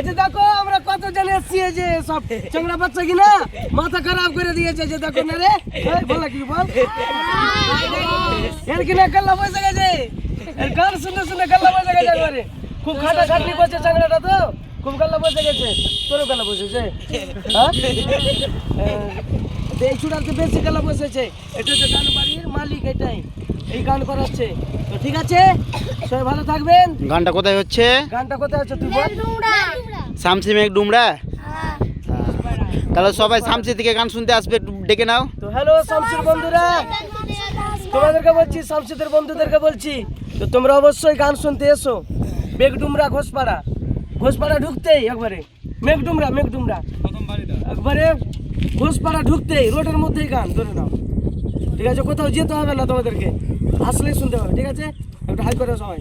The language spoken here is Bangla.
আচ্ছা দেখো আমরা কত জনে এসেছি এই যে সব চাংড়া বাচ্চা কিনা মাথা খারাপ করে দিয়েছে যে দেখো না রে বল কি বল এর কিনা কাল্লা বসে গেছে এর গান শুনে শুনে কাল্লা বসে গেছে একবারে খুব খাটা খাটনি করছে চাংড়াটা তো খুব কাল্লা বসে গেছে তোরও কাল্লা বসেছে হ্যাঁ এই চূড়াতে বেশি কাল্লা বসেছে এটা হচ্ছে গান বাড়ির মালিক এটাই এই গান করাচ্ছে তো ঠিক আছে সবাই ভালো থাকবেন। গানটা কোথায় হচ্ছে? গানটা কোথায় হচ্ছে তুই বল। শামসি মেঘ ডুমরা। তাহলে সবাই শামসি থেকে গান শুনতে আসবে, একটু ডেকে নাও। তো হ্যালো শামসির বন্ধুরা, তোমাদেরকে বলছি শামসিদের বন্ধুদেরকে বলছি তো তোমরা অবশ্যই গান শুনতে এসো। মেঘডুমরা ঘোষপাড়া ঢুকতেই একবারে মেঘডুমরা একবারে ঘোষপাড়া ঢুকতেই রোডের মধ্যেই গান ধরে নাও, ঠিক আছে? কোথাও যেতে হবে না তোমাদেরকে, আসলেই শুনতে হবে, ঠিক আছে? একটু হাই করে সবাই।